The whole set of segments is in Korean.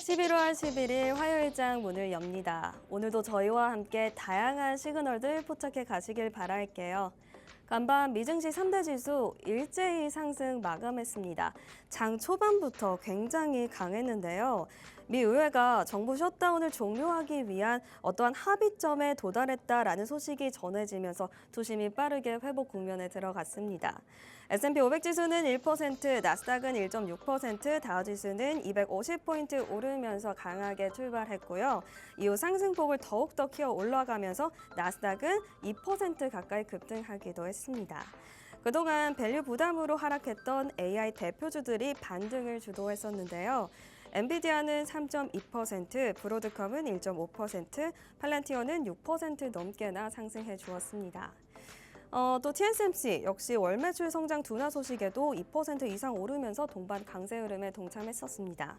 11월 11일 화요일장 문을 엽니다. 오늘도 저희와 함께 다양한 시그널들 포착해 가시길 바랄게요. 간밤 미증시 3대 지수 일제히 상승 마감했습니다. 장 초반부터 굉장히 강했는데요. 미 의회가 정부 셧다운을 종료하기 위한 어떠한 합의점에 도달했다라는 소식이 전해지면서 투심이 빠르게 회복 국면에 들어갔습니다. S&P 500 지수는 1%, 나스닥은 1.6%, 다우지수는 250포인트 오르면서 강하게 출발했고요. 이후 상승폭을 더욱더 키워 올라가면서 나스닥은 2% 가까이 급등하기도 했습니다. 그동안 밸류 부담으로 하락했던 AI 대표주들이 반등을 주도했었는데요. 엔비디아는 3.2%, 브로드컴은 1.5%, 팔란티어는 6% 넘게나 상승해 주었습니다. 또 TSMC 역시 월 매출 성장 둔화 소식에도 2% 이상 오르면서 동반 강세 흐름에 동참했었습니다.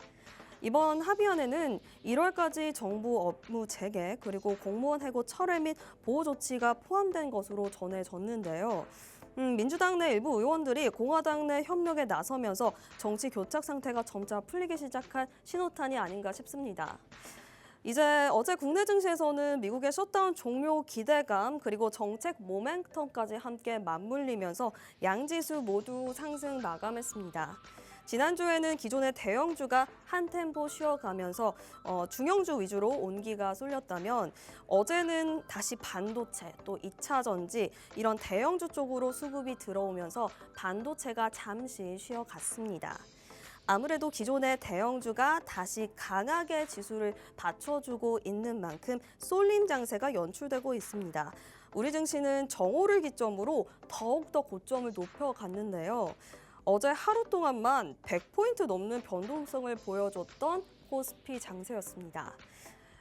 이번 합의안에는 1월까지 정부 업무 재개 그리고 공무원 해고 철회 및 보호 조치가 포함된 것으로 전해졌는데요. 민주당 내 일부 의원들이 공화당 내 협력에 나서면서 정치 교착 상태가 점차 풀리기 시작한 신호탄이 아닌가 싶습니다. 이제 어제 국내 증시에서는 미국의 셧다운 종료 기대감 그리고 정책 모멘텀까지 함께 맞물리면서 양지수 모두 상승 마감했습니다. 지난주에는 기존의 대형주가 한 템포 쉬어가면서 중형주 위주로 온기가 쏠렸다면 어제는 다시 반도체 또 2차 전지 이런 대형주 쪽으로 수급이 들어오면서 반도체가 잠시 쉬어갔습니다. 아무래도 기존의 대형주가 다시 강하게 지수를 받쳐주고 있는 만큼 쏠림 장세가 연출되고 있습니다. 우리 증시는 정오를 기점으로 더욱더 고점을 높여갔는데요. 어제 하루 동안만 100포인트 넘는 변동성을 보여줬던 코스피 장세였습니다.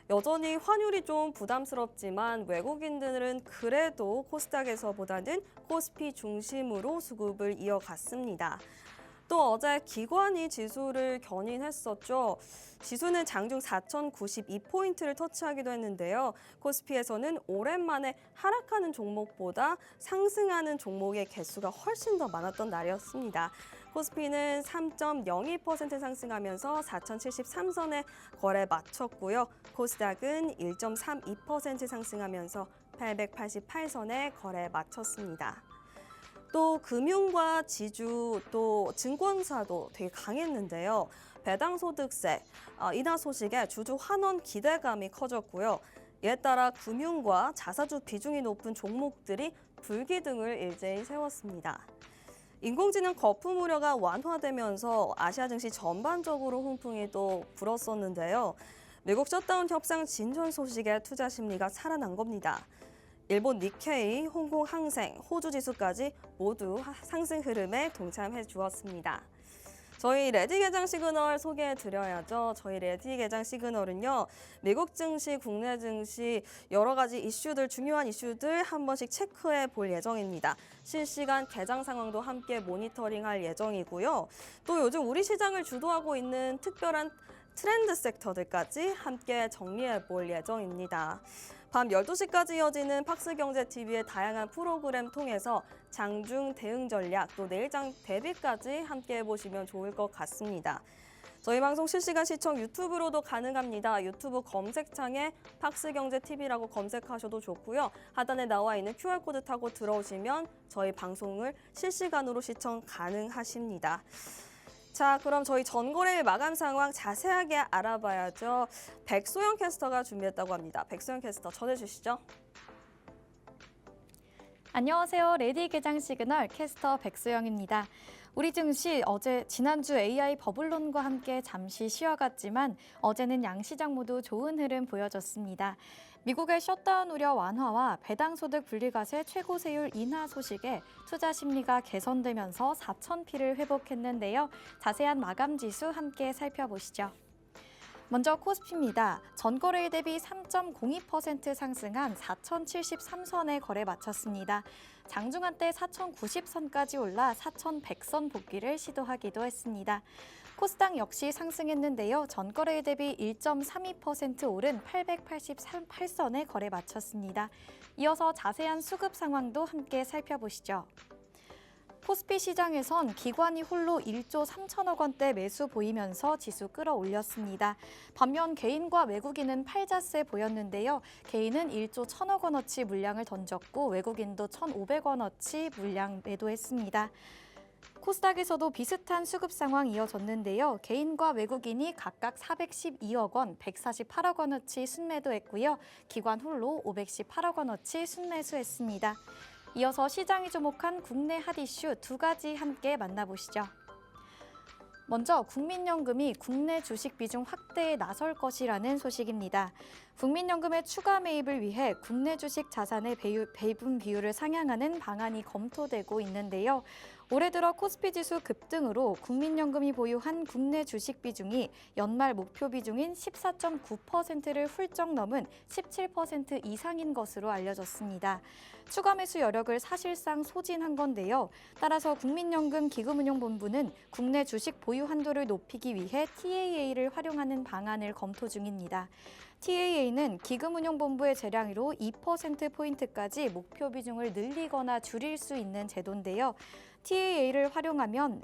여전히 환율이 좀 부담스럽지만 외국인들은 그래도 코스닥에서보다는 코스피 중심으로 수급을 이어갔습니다. 또 어제 기관이 지수를 견인했었죠. 지수는 장중 4,092포인트를 터치하기도 했는데요. 코스피에서는 오랜만에 하락하는 종목보다 상승하는 종목의 개수가 훨씬 더 많았던 날이었습니다. 코스피는 3.02% 상승하면서 4,073선에 거래 마쳤고요. 코스닥은 1.32% 상승하면서 888선에 거래 마쳤습니다. 또 금융과 지주, 또 증권사도 되게 강했는데요. 배당소득세 인하 소식에 주주 환원 기대감이 커졌고요. 이에 따라 금융과 자사주 비중이 높은 종목들이 불기등을 일제히 세웠습니다. 인공지능 거품 우려가 완화되면서 아시아 증시 전반적으로 훈풍이 또 불었었는데요. 미국 셧다운 협상 진전 소식에 투자 심리가 살아난 겁니다. 일본 니케이, 홍콩 항생, 호주 지수까지 모두 상승 흐름에 동참해 주었습니다. 저희 레디 개장 시그널 소개해 드려야죠. 저희 레디 개장 시그널은요. 미국 증시, 국내 증시 여러 가지 이슈들, 중요한 이슈들 한 번씩 체크해 볼 예정입니다. 실시간 개장 상황도 함께 모니터링할 예정이고요. 또 요즘 우리 시장을 주도하고 있는 특별한 트렌드 섹터들까지 함께 정리해 볼 예정입니다. 밤 12시까지 이어지는 팍스경제TV의 다양한 프로그램 통해서 장중 대응 전략 또 내일장 대비까지 함께 해보시면 좋을 것 같습니다. 저희 방송 실시간 시청 유튜브로도 가능합니다. 유튜브 검색창에 팍스경제TV라고 검색하셔도 좋고요. 하단에 나와 있는 QR코드 타고 들어오시면 저희 방송을 실시간으로 시청 가능하십니다. 자, 그럼 저희 전거래일 마감 상황 자세하게 알아봐야죠. 백소영 캐스터가 준비했다고 합니다. 백소영 캐스터 전해주시죠. 안녕하세요. 레디 개장 시그널 캐스터 백소영입니다. 우리 증시 지난주 AI 버블론과 함께 잠시 쉬어갔지만 어제는 양시장 모두 좋은 흐름 보여줬습니다. 미국의 셧다운 우려 완화와 배당소득 분리과세 최고세율 인하 소식에 투자 심리가 개선되면서 4,000피를 회복했는데요. 자세한 마감 지수 함께 살펴보시죠. 먼저 코스피입니다. 전거래일 대비 3.02% 상승한 4,073선에 거래 마쳤습니다. 장중 한때 4,090선까지 올라 4,100선 복귀를 시도하기도 했습니다. 코스닥 역시 상승했는데요. 전거래일 대비 1.32% 오른 888선에 거래 마쳤습니다. 이어서 자세한 수급 상황도 함께 살펴보시죠. 코스피 시장에선 기관이 홀로 1조 3천억 원대 매수 보이면서 지수 끌어올렸습니다. 반면 개인과 외국인은 팔자세 보였는데요. 개인은 1조 1천억 원어치 물량을 던졌고 외국인도 1,500원어치 물량 매도했습니다. 코스닥에서도 비슷한 수급 상황 이어졌는데요. 개인과 외국인이 각각 412억 원, 148억 원어치 순매도했고요. 기관 홀로 518억 원어치 순매수했습니다. 이어서 시장이 주목한 국내 핫 이슈 두 가지 함께 만나보시죠. 먼저 국민연금이 국내 주식 비중 확대에 나설 것이라는 소식입니다. 국민연금의 추가 매입을 위해 국내 주식 자산의 배분 비율을 상향하는 방안이 검토되고 있는데요. 올해 들어 코스피 지수 급등으로 국민연금이 보유한 국내 주식 비중이 연말 목표 비중인 14.9%를 훌쩍 넘은 17% 이상인 것으로 알려졌습니다. 추가 매수 여력을 사실상 소진한 건데요. 따라서 국민연금 기금운용본부는 국내 주식 보유 한도를 높이기 위해 TAA를 활용하는 방안을 검토 중입니다. TAA는 기금운용본부의 재량으로 2%포인트까지 목표 비중을 늘리거나 줄일 수 있는 제도인데요. TAA를 활용하면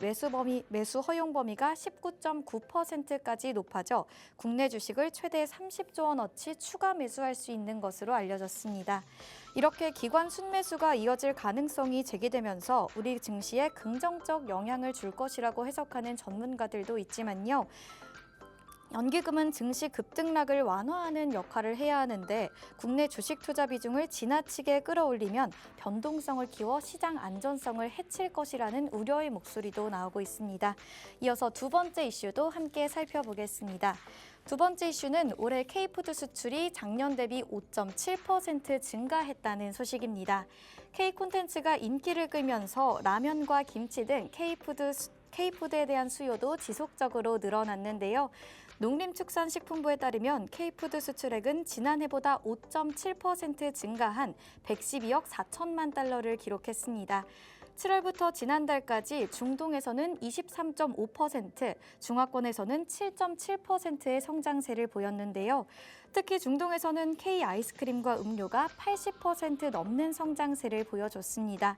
매수 허용 범위가 19.9%까지 높아져 국내 주식을 최대 30조 원어치 추가 매수할 수 있는 것으로 알려졌습니다. 이렇게 기관 순매수가 이어질 가능성이 제기되면서 우리 증시에 긍정적 영향을 줄 것이라고 해석하는 전문가들도 있지만요. 연기금은 증시 급등락을 완화하는 역할을 해야 하는데 국내 주식 투자 비중을 지나치게 끌어올리면 변동성을 키워 시장 안전성을 해칠 것이라는 우려의 목소리도 나오고 있습니다. 이어서 두 번째 이슈도 함께 살펴보겠습니다. 두 번째 이슈는 올해 K푸드 수출이 작년 대비 5.7% 증가했다는 소식입니다. K콘텐츠가 인기를 끌면서 라면과 김치 등 K푸드에 대한 수요도 지속적으로 늘어났는데요. 농림축산식품부에 따르면 K푸드 수출액은 지난해보다 5.7% 증가한 112억 4천만 달러를 기록했습니다. 7월부터 지난달까지 중동에서는 23.5%, 중화권에서는 7.7%의 성장세를 보였는데요. 특히 중동에서는 K 아이스크림과 음료가 80% 넘는 성장세를 보여줬습니다.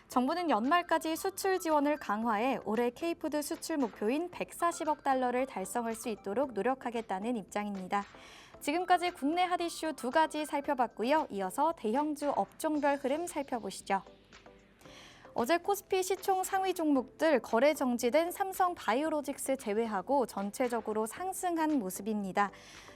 정부는 연말까지 수출 지원을 강화해 올해 K푸드 수출 목표인 140억 달러를 달성할 수 있도록 노력하겠다는 입장입니다. 지금까지 국내 핫 이슈 두 가지 살펴봤고요. 이어서 대형주 업종별 흐름 살펴보시죠. 어제 코스피 시총 상위 종목들 거래 정지된 삼성바이오로직스 제외하고 전체적으로 상승한 모습입니다.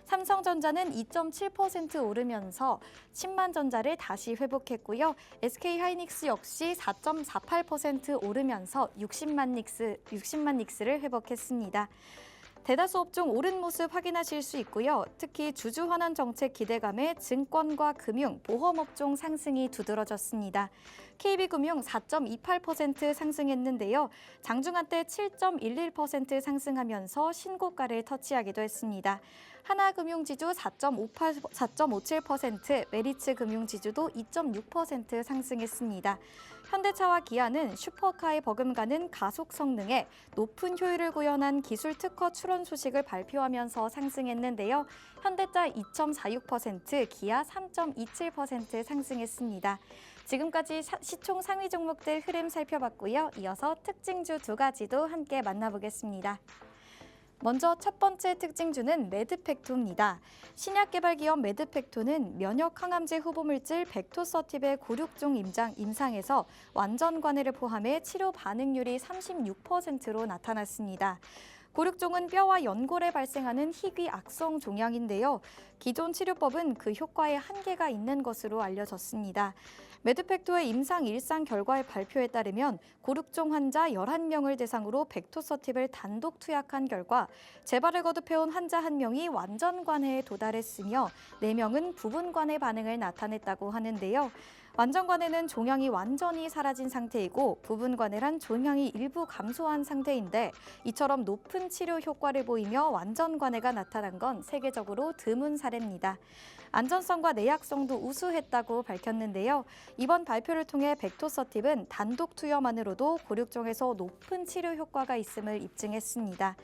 삼성전자는 2.7% 오르면서 10만전자를 다시 회복했고요. SK하이닉스 역시 4.48% 오르면서 60만 닉스를 회복했습니다. 대다수 업종 오른 모습 확인하실 수 있고요. 특히 주주 환원 정책 기대감에 증권과 금융, 보험업종 상승이 두드러졌습니다. KB금융 4.28% 상승했는데요. 장중한 때 7.11% 상승하면서 신고가를 터치하기도 했습니다. 하나금융지주 4.57%, 메리츠금융지주도 2.6% 상승했습니다. 현대차와 기아는 슈퍼카에 버금가는 가속 성능에 높은 효율을 구현한 기술 특허 출원 소식을 발표하면서 상승했는데요. 현대차 2.46%, 기아 3.27% 상승했습니다. 지금까지 시총 상위 종목들 흐름 살펴봤고요. 이어서 특징주 두 가지도 함께 만나보겠습니다. 먼저 첫 번째 특징주는 매드팩토입니다. 신약개발기업 매드팩토는 면역항암제 후보물질 백토서팁의 고륙종 임상에서 완전 관해를 포함해 치료 반응률이 36%로 나타났습니다. 고륙종은 뼈와 연골에 발생하는 희귀 악성 종양인데요. 기존 치료법은 그 효과에 한계가 있는 것으로 알려졌습니다. 매드팩토의 임상 1상 결과의 발표에 따르면 고륙종 환자 11명을 대상으로 백토서팁을 단독 투약한 결과 재발을 거듭해온 환자 1명이 완전 관해에 도달했으며 4명은 부분 관해 반응을 나타냈다고 하는데요. 완전 관해는 종양이 완전히 사라진 상태이고 부분 관해란 종양이 일부 감소한 상태인데 이처럼 높은 치료 효과를 보이며 완전 관해가 나타난 건 세계적으로 드문 사례입니다. 안전성과 내약성도 우수했다고 밝혔는데요. 이번 발표를 통해 벡토서팁은 단독 투여만으로도 골육종에서 높은 치료 효과가 있음을 입증했습니다.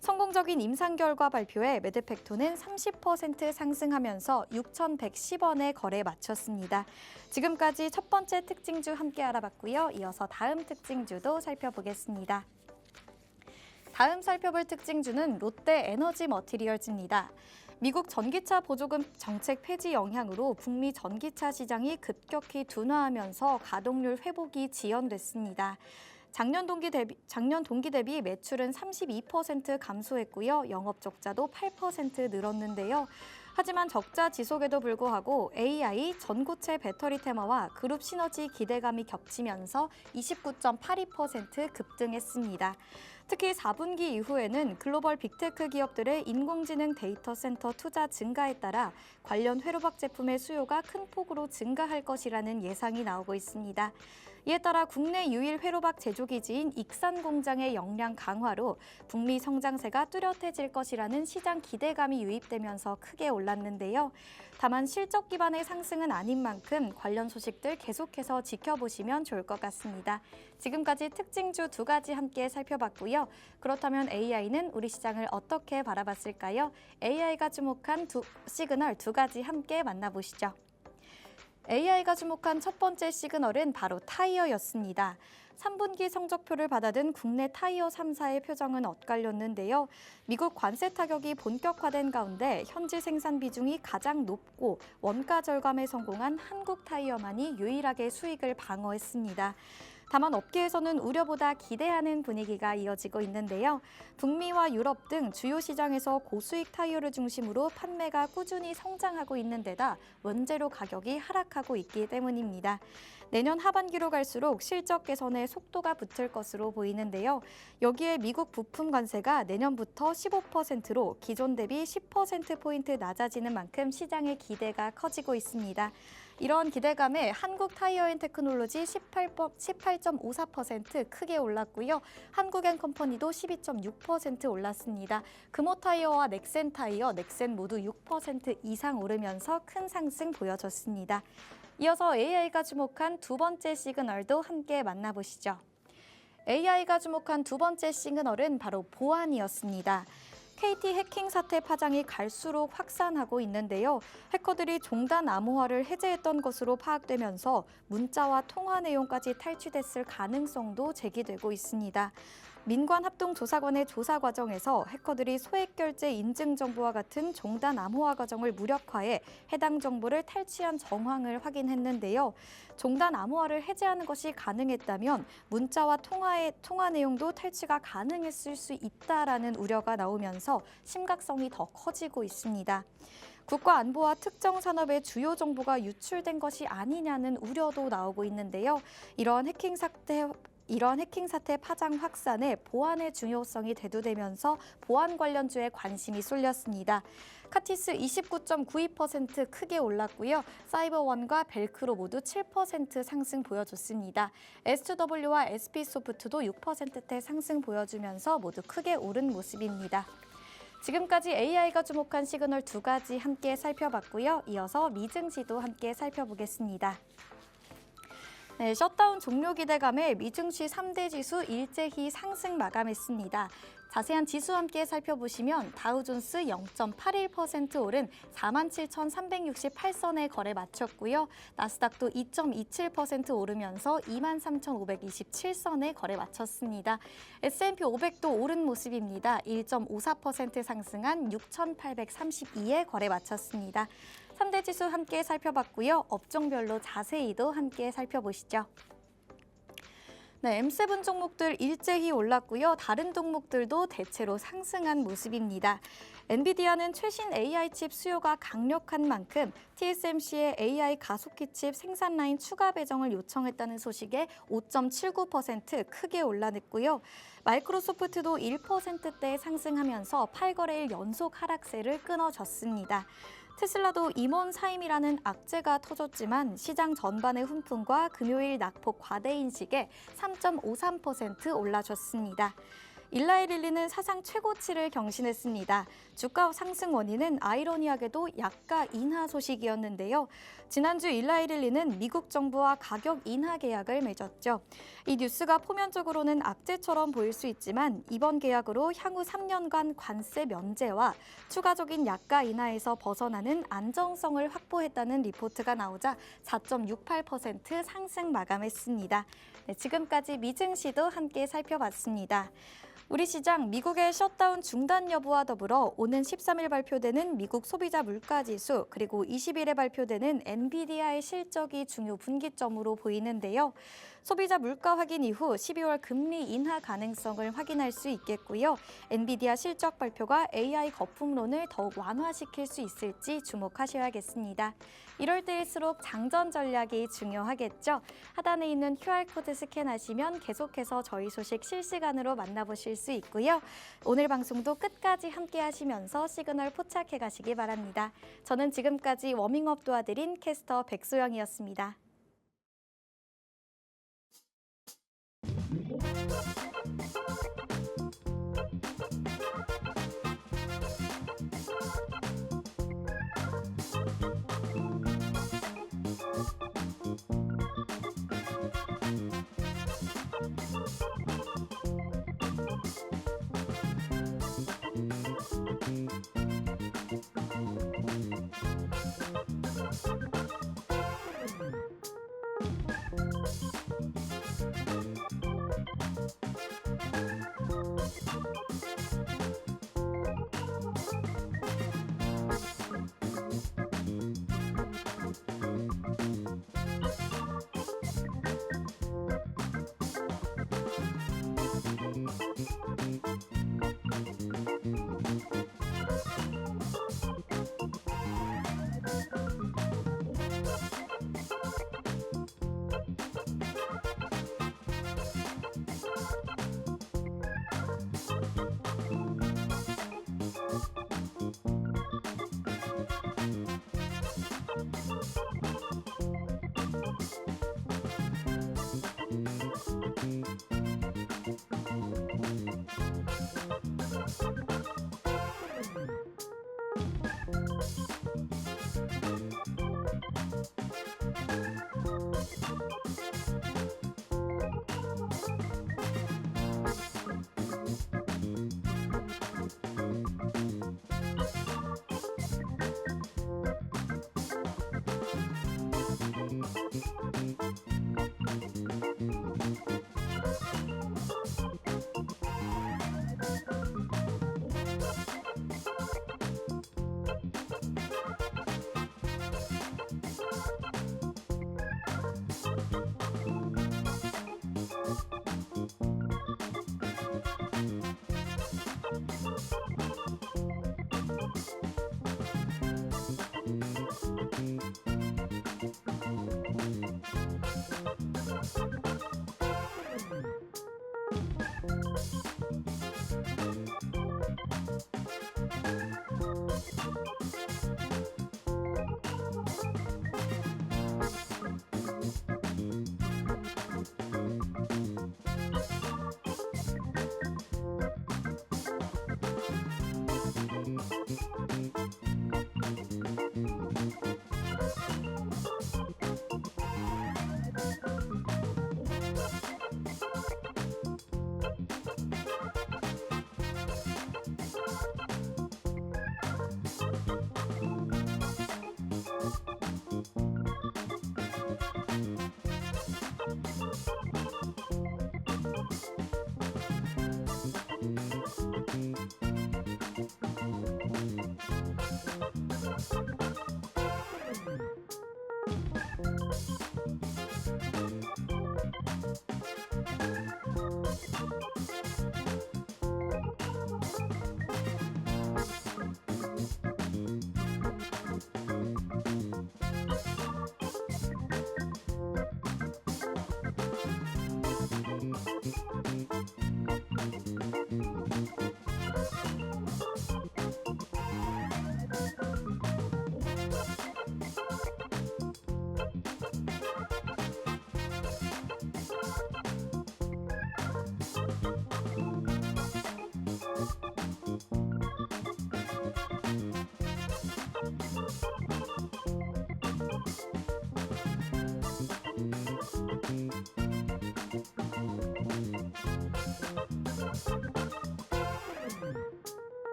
성공적인 임상 결과 발표에 매드팩토는 30% 상승하면서 6,110원에 거래 마쳤습니다. 지금까지 첫 번째 특징주 함께 알아봤고요. 이어서 다음 특징주도 살펴보겠습니다. 다음 살펴볼 특징주는 롯데 에너지 머티리얼즈입니다. 미국 전기차 보조금 정책 폐지 영향으로 북미 전기차 시장이 급격히 둔화하면서 가동률 회복이 지연됐습니다. 작년 동기 대비 매출은 32% 감소했고요. 영업 적자도 8% 늘었는데요. 하지만 적자 지속에도 불구하고 AI, 전고체 배터리 테마와 그룹 시너지 기대감이 겹치면서 29.82% 급등했습니다. 특히 4분기 이후에는 글로벌 빅테크 기업들의 인공지능 데이터 센터 투자 증가에 따라 관련 회로박 제품의 수요가 큰 폭으로 증가할 것이라는 예상이 나오고 있습니다. 이에 따라 국내 유일 회로박 제조기지인 익산 공장의 역량 강화로 북미 성장세가 뚜렷해질 것이라는 시장 기대감이 유입되면서 크게 올랐는데요. 다만 실적 기반의 상승은 아닌 만큼 관련 소식들 계속해서 지켜보시면 좋을 것 같습니다. 지금까지 특징주 2가지 함께 살펴봤고요. 그렇다면 AI는 우리 시장을 어떻게 바라봤을까요? AI가 주목한 시그널 2가지 함께 만나보시죠. AI가 주목한 첫 번째 시그널은 바로 타이어였습니다. 3분기 성적표를 받아든 국내 타이어 3사의 표정은 엇갈렸는데요. 미국 관세 타격이 본격화된 가운데 현지 생산 비중이 가장 높고 원가 절감에 성공한 한국 타이어만이 유일하게 수익을 방어했습니다. 다만 업계에서는 우려보다 기대하는 분위기가 이어지고 있는데요. 북미와 유럽 등 주요 시장에서 고수익 타이어를 중심으로 판매가 꾸준히 성장하고 있는 데다 원재료 가격이 하락하고 있기 때문입니다. 내년 하반기로 갈수록 실적 개선에 속도가 붙을 것으로 보이는데요. 여기에 미국 부품 관세가 내년부터 15%로 기존 대비 10%포인트 낮아지는 만큼 시장의 기대가 커지고 있습니다. 이런 기대감에 한국 타이어앤테크놀로지 18.54% 크게 올랐고요. 한국앤컴퍼니도 12.6% 올랐습니다. 금호타이어와 넥센타이어, 넥센 모두 6% 이상 오르면서 큰 상승 보여줬습니다. 이어서 AI가 주목한 두 번째 시그널도 함께 만나보시죠. AI가 주목한 두 번째 시그널은 바로 보안이었습니다. KT 해킹 사태 파장이 갈수록 확산하고 있는데요. 해커들이 종단 암호화를 해제했던 것으로 파악되면서 문자와 통화 내용까지 탈취됐을 가능성도 제기되고 있습니다. 민관합동조사관의 조사 과정에서 해커들이 소액결제 인증 정보와 같은 종단 암호화 과정을 무력화해 해당 정보를 탈취한 정황을 확인했는데요. 종단 암호화를 해제하는 것이 가능했다면 문자와 통화 내용도 탈취가 가능했을 수 있다라는 우려가 나오면서 심각성이 더 커지고 있습니다. 국가 안보와 특정 산업의 주요 정보가 유출된 것이 아니냐는 우려도 나오고 있는데요. 이런 해킹 사태 파장 확산에 보안의 중요성이 대두되면서 보안 관련주에 관심이 쏠렸습니다. 카티스 29.92% 크게 올랐고요. 사이버원과 벨크로 모두 7% 상승 보여줬습니다. S2W와 SP소프트도 6%대 상승 보여주면서 모두 크게 오른 모습입니다. 지금까지 AI가 주목한 시그널 2가지 함께 살펴봤고요. 이어서 미증시도 함께 살펴보겠습니다. 네, 셧다운 종료 기대감에 미증시 3대 지수 일제히 상승 마감했습니다. 자세한 지수 함께 살펴보시면 다우존스 0.81% 오른 47,368선에 거래 마쳤고요. 나스닥도 2.27% 오르면서 23,527선에 거래 마쳤습니다. S&P 500도 오른 모습입니다. 1.54% 상승한 6,832에 거래 마쳤습니다. 3대 지수 함께 살펴봤고요. 업종별로 자세히도 함께 살펴보시죠. 네, M7 종목들 일제히 올랐고요. 다른 종목들도 대체로 상승한 모습입니다. 엔비디아는 최신 AI 칩 수요가 강력한 만큼 TSMC의 AI 가속기 칩 생산 라인 추가 배정을 요청했다는 소식에 5.79% 크게 올라냈고요. 마이크로소프트도 1%대 상승하면서 8거래일 연속 하락세를 끊어줬습니다. 테슬라도 임원 사임이라는 악재가 터졌지만 시장 전반의 훈풍과 금요일 낙폭 과대 인식에 3.53% 올라줬습니다. 일라이릴리는 사상 최고치를 경신했습니다. 주가 상승 원인은 아이러니하게도 약가 인하 소식이었는데요. 지난주 일라이릴리는 미국 정부와 가격 인하 계약을 맺었죠. 이 뉴스가 표면적으로는 악재처럼 보일 수 있지만 이번 계약으로 향후 3년간 관세 면제와 추가적인 약가 인하에서 벗어나는 안정성을 확보했다는 리포트가 나오자 4.68% 상승 마감했습니다. 네, 지금까지 미증시도 함께 살펴봤습니다. 우리 시장 미국의 셧다운 중단 여부와 더불어 오는 13일 발표되는 미국 소비자 물가지수 그리고 20일에 발표되는 엔비디아의 실적이 중요 분기점으로 보이는데요. 소비자 물가 확인 이후 12월 금리 인하 가능성을 확인할 수 있겠고요. 엔비디아 실적 발표가 AI 거품론을 더욱 완화시킬 수 있을지 주목하셔야겠습니다. 이럴 때일수록 장전 전략이 중요하겠죠. 하단에 있는 QR코드 스캔하시면 계속해서 저희 소식 실시간으로 만나보실 수 있고요. 오늘 방송도 끝까지 함께 하시면서 시그널 포착해 가시기 바랍니다. 저는 지금까지 워밍업 도와드린 캐스터 백소영이었습니다.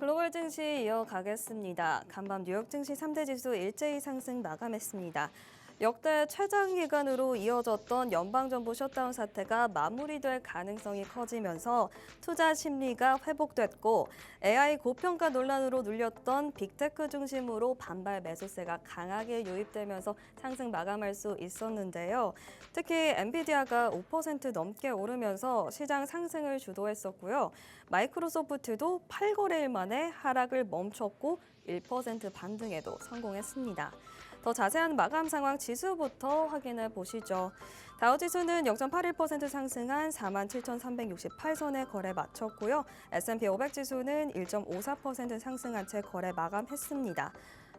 글로벌 증시 이어가겠습니다. 간밤 뉴욕 증시 3대 지수 일제히 상승 마감했습니다. 역대 최장 기간으로 이어졌던 연방정부 셧다운 사태가 마무리될 가능성이 커지면서 투자 심리가 회복됐고 AI 고평가 논란으로 눌렸던 빅테크 중심으로 반발 매수세가 강하게 유입되면서 상승 마감할 수 있었는데요. 특히 엔비디아가 5% 넘게 오르면서 시장 상승을 주도했었고요. 마이크로소프트도 8거래일 만에 하락을 멈췄고 1% 반등에도 성공했습니다. 더 자세한 마감 상황 지수부터 확인해 보시죠. 다우지수는 0.81% 상승한 47,368선에 거래 마쳤고요. S&P 500 지수는 1.54% 상승한 채 거래 마감했습니다.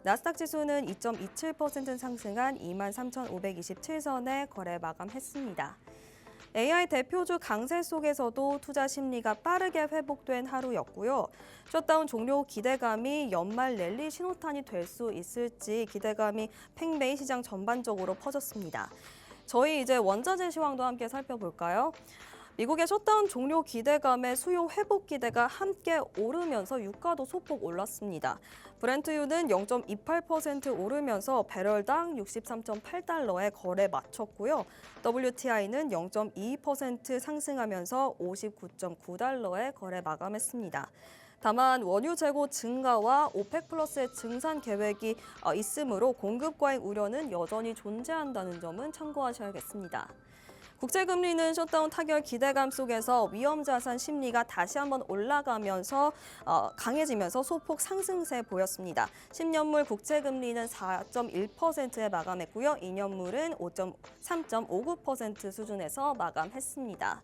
나스닥 지수는 2.27% 상승한 23,527선에 거래 마감했습니다. AI 대표주 강세 속에서도 투자 심리가 빠르게 회복된 하루였고요. 셧다운 종료 기대감이 연말 랠리 신호탄이 될 수 있을지 기대감이 팽베이 시장 전반적으로 퍼졌습니다. 저희 이제 원자재 시황도 함께 살펴볼까요? 미국의 셧다운 종료 기대감에 수요 회복 기대가 함께 오르면서 유가도 소폭 올랐습니다. 브렌트유는 0.28% 오르면서 배럴당 63.8달러에 거래 마쳤고요. WTI는 0.22% 상승하면서 59.9달러에 거래 마감했습니다. 다만 원유 재고 증가와 오펙 플러스의 증산 계획이 있으므로 공급 과잉 우려는 여전히 존재한다는 점은 참고하셔야겠습니다. 국제금리는 셧다운 타결 기대감 속에서 위험자산 심리가 다시 한번 올라가면서 강해지면서 소폭 상승세 보였습니다. 10년물 국제금리는 4.1%에 마감했고요. 2년물은 3.59% 수준에서 마감했습니다.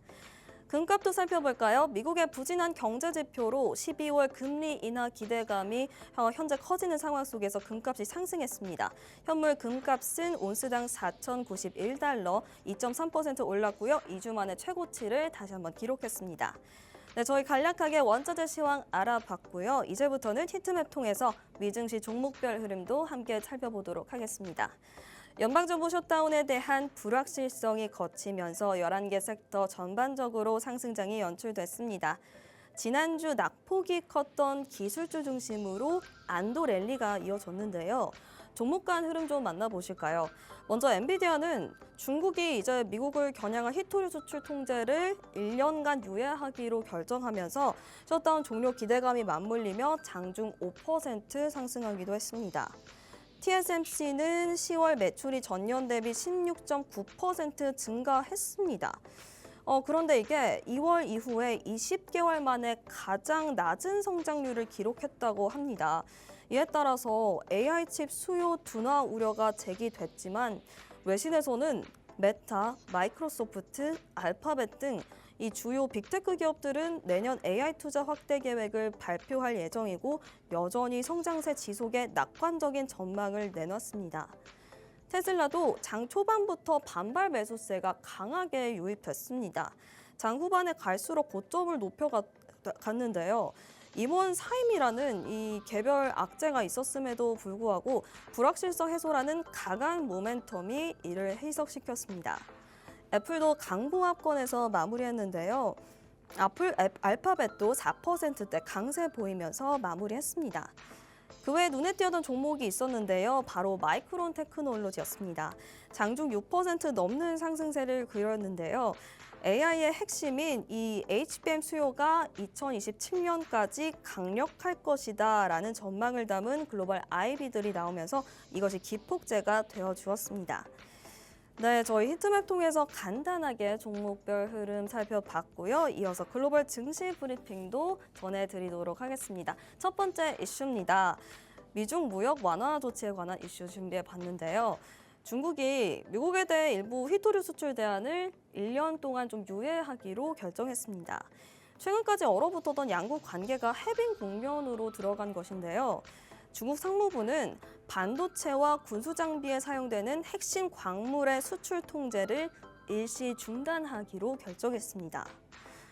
금값도 살펴볼까요? 미국의 부진한 경제 지표로 12월 금리 인하 기대감이 현재 커지는 상황 속에서 금값이 상승했습니다. 현물 금값은 온스당 4,091달러, 2.3% 올랐고요. 2주 만에 최고치를 다시 한번 기록했습니다. 네, 저희 간략하게 원자재 시황 알아봤고요. 이제부터는 히트맵 통해서 미증시 종목별 흐름도 함께 살펴보도록 하겠습니다. 연방정부 셧다운에 대한 불확실성이 거치면서 11개 섹터 전반적으로 상승장이 연출됐습니다. 지난주 낙폭이 컸던 기술주 중심으로 안도 랠리가 이어졌는데요. 종목 간 흐름 좀 만나보실까요? 먼저 엔비디아는 중국이 이제 미국을 겨냥한 히토류 수출 통제를 1년간 유예하기로 결정하면서 셧다운 종료 기대감이 맞물리며 장중 5% 상승하기도 했습니다. TSMC는 10월 매출이 전년 대비 16.9% 증가했습니다. 그런데 이게 2월 이후에 20개월 만에 가장 낮은 성장률을 기록했다고 합니다. 이에 따라서 AI 칩 수요 둔화 우려가 제기됐지만 외신에서는 메타, 마이크로소프트, 알파벳 등 이 주요 빅테크 기업들은 내년 AI 투자 확대 계획을 발표할 예정이고 여전히 성장세 지속에 낙관적인 전망을 내놨습니다. 테슬라도 장 초반부터 반발 매수세가 강하게 유입됐습니다. 장 후반에 갈수록 고점을 높여갔는데요. 임원 사임이라는 이 개별 악재가 있었음에도 불구하고 불확실성 해소라는 강한 모멘텀이 이를 희석시켰습니다. 애플도 강보합권에서 마무리했는데요. 알파벳도 4%대 강세 보이면서 마무리했습니다. 그 외에 눈에 띄었던 종목이 있었는데요. 바로 마이크론 테크놀로지였습니다. 장중 6% 넘는 상승세를 그렸는데요. AI의 핵심인 이 HBM 수요가 2027년까지 강력할 것이다라는 전망을 담은 글로벌 IB들이 나오면서 이것이 기폭제가 되어주었습니다. 네, 저희 히트맵 통해서 간단하게 종목별 흐름 살펴봤고요. 이어서 글로벌 증시 브리핑도 전해드리도록 하겠습니다. 첫 번째 이슈입니다. 미중 무역 완화 조치에 관한 이슈 준비해봤는데요. 중국이 미국에 대해 일부 히토류 수출 대안을 1년 동안 좀 유예하기로 결정했습니다. 최근까지 얼어붙었던 양국 관계가 해빙 국면으로 들어간 것인데요. 중국 상무부는 반도체와 군수장비에 사용되는 핵심 광물의 수출 통제를 일시 중단하기로 결정했습니다.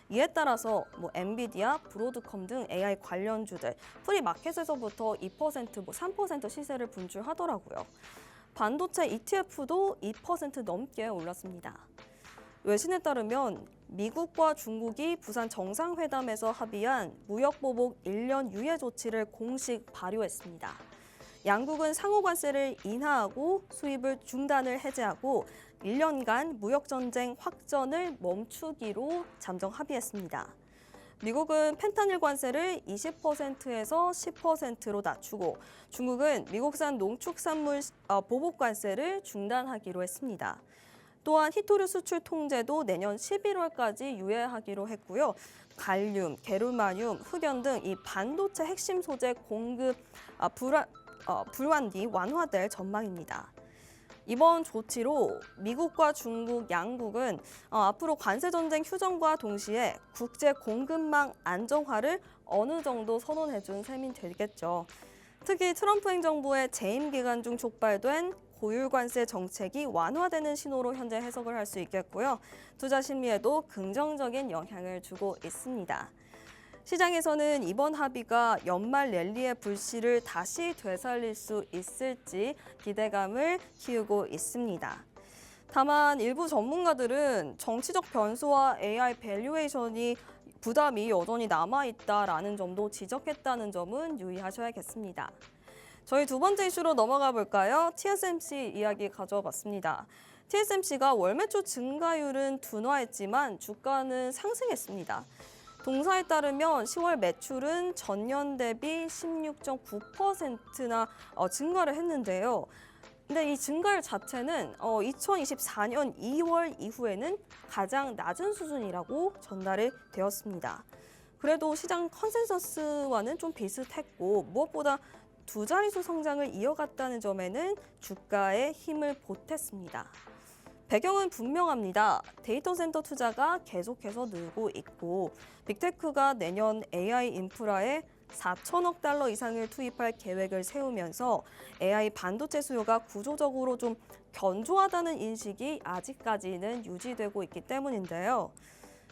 이에 따라서 엔비디아, 브로드컴 등 AI 관련주들 프리마켓에서부터 2%, 3% 시세를 분출하더라고요. 반도체 ETF도 2% 넘게 올랐습니다. 외신에 따르면 미국과 중국이 부산 정상회담에서 합의한 무역보복 1년 유예 조치를 공식 발효했습니다. 양국은 상호 관세를 인하하고 수입을 중단을 해제하고 1년간 무역전쟁 확전을 멈추기로 잠정 합의했습니다. 미국은 펜타닐 관세를 20%에서 10%로 낮추고 중국은 미국산 농축산물 보복 관세를 중단하기로 했습니다. 또한 히토류 수출 통제도 내년 11월까지 유예하기로 했고요. 갈륨, 게르마늄, 흑연 등 이 반도체 핵심 소재 공급 불안이 완화될 전망입니다. 이번 조치로 미국과 중국 양국은 앞으로 관세 전쟁 휴전과 동시에 국제 공급망 안정화를 어느 정도 선언해준 셈이 되겠죠. 특히 트럼프 행정부의 재임 기간 중 촉발된 고율 관세 정책이 완화되는 신호로 현재 해석을 할 수 있겠고요. 투자 심리에도 긍정적인 영향을 주고 있습니다. 시장에서는 이번 합의가 연말 랠리의 불씨를 다시 되살릴 수 있을지 기대감을 키우고 있습니다. 다만 일부 전문가들은 정치적 변수와 AI 밸류에이션이 부담이 여전히 남아있다라는 점도 지적했다는 점은 유의하셔야겠습니다. 저희 두 번째 이슈로 넘어가 볼까요? TSMC 이야기 가져와 봤습니다. TSMC가 월 매출 증가율은 둔화했지만 주가는 상승했습니다. 동사에 따르면 10월 매출은 전년 대비 16.9%나 증가를 했는데요. 근데 이 증가율 자체는 2024년 2월 이후에는 가장 낮은 수준이라고 전달이 되었습니다. 그래도 시장 컨센서스와는 좀 비슷했고 무엇보다 두 자릿수 성장을 이어갔다는 점에는 주가에 힘을 보탰습니다. 배경은 분명합니다. 데이터 센터 투자가 계속해서 늘고 있고 빅테크가 내년 AI 인프라에 4천억 달러 이상을 투입할 계획을 세우면서 AI 반도체 수요가 구조적으로 좀 견조하다는 인식이 아직까지는 유지되고 있기 때문인데요.